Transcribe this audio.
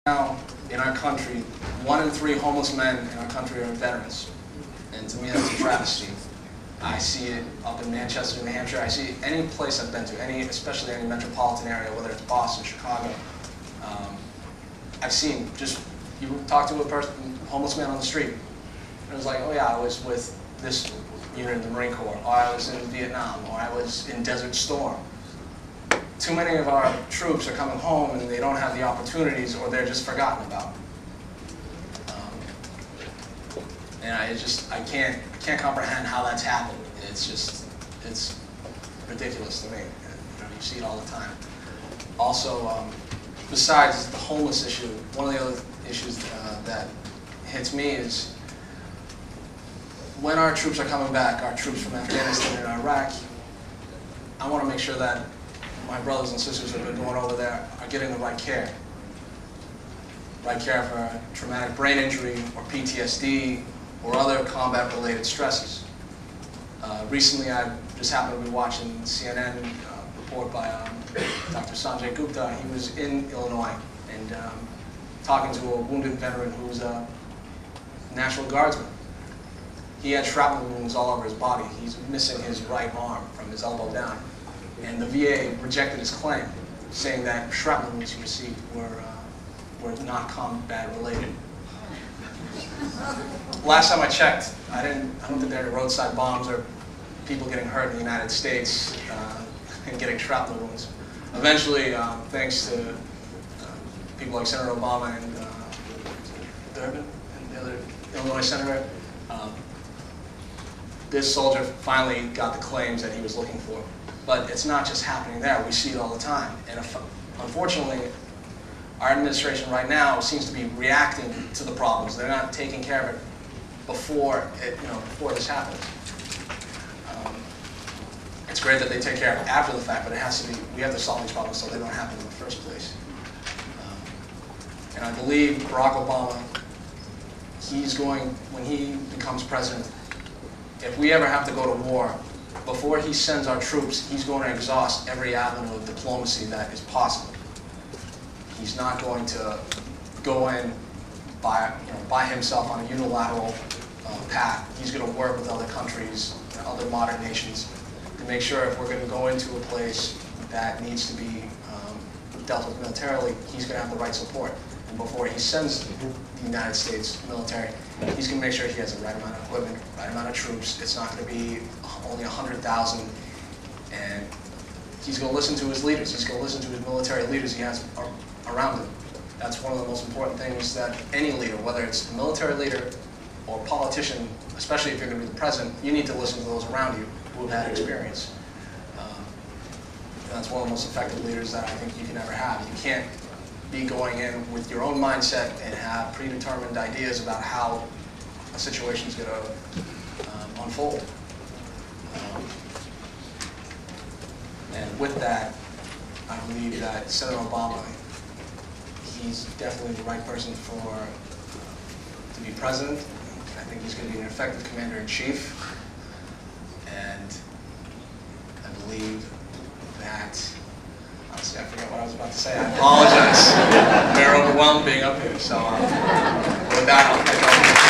Now, in our country, 1 in 3 homeless men in our country are veterans. And to me, that's a travesty. I see it up in Manchester, New Hampshire. I see it any place I've been to, especially any metropolitan area, whether it's Boston, Chicago. I've seen you talk to a homeless man on the street, and it was like, oh yeah, I was with this unit in the Marine Corps, or I was in Vietnam, or I was in Desert Storm. Too many of our troops are coming home and they don't have the opportunities, or they're just forgotten about. And I can't comprehend how that's happened. It's ridiculous to me. You see it all the time. Also, besides the homeless issue, one of the other issues that hits me is when our troops are coming back, our troops from Afghanistan and Iraq, I want to make sure that my brothers and sisters who have been going over there are getting the right care. Right care for a traumatic brain injury or PTSD or other combat-related stresses. Recently, I just happened to be watching CNN report by Dr. Sanjay Gupta. He was in Illinois and talking to a wounded veteran who was a National Guardsman. He had shrapnel wounds all over his body. He's missing his right arm from his elbow down. And the VA rejected his claim, saying that shrapnel wounds he received were not combat related. Last time I checked, I don't think there are any roadside bombs or people getting hurt in the United States and getting shrapnel wounds. Eventually, thanks to people like Senator Obama and Durbin and the other Illinois senator, this soldier finally got the claims that he was looking for. But it's not just happening there. We see it all the time. And unfortunately, our administration right now seems to be reacting to the problems. They're not taking care of it before this happens. It's great that they take care of it after the fact, but it has to be. We have to solve these problems so they don't happen in the first place. And I believe Barack Obama, when he becomes president, if we ever have to go to war, before he sends our troops, he's going to exhaust every avenue of diplomacy that is possible. He's not going to go in by himself on a unilateral path. He's going to work with other countries, other modern nations, to make sure if we're going to go into a place that needs to be dealt with militarily, he's going to have the right support. And before he sends the United States military, he's going to make sure he has the right amount of equipment, right amount of troops. It's not going to be only 100,000. And he's going to listen to his leaders. He's going to listen to his military leaders he has around him. That's one of the most important things that any leader, whether it's a military leader or a politician, especially if you're going to be the president, you need to listen to those around you who have had experience. That's one of the most effective leaders that I think you can ever have. You can't be going in with your own mindset and have predetermined ideas about how a situation is going to unfold. And with that, I believe that Senator Obama, he's definitely the right person to be president. I think he's going to be an effective commander-in-chief. And I believe that, honestly, I forget what I was about to say. I apologize. I'm very overwhelmed being up here. So with that, I'll take over.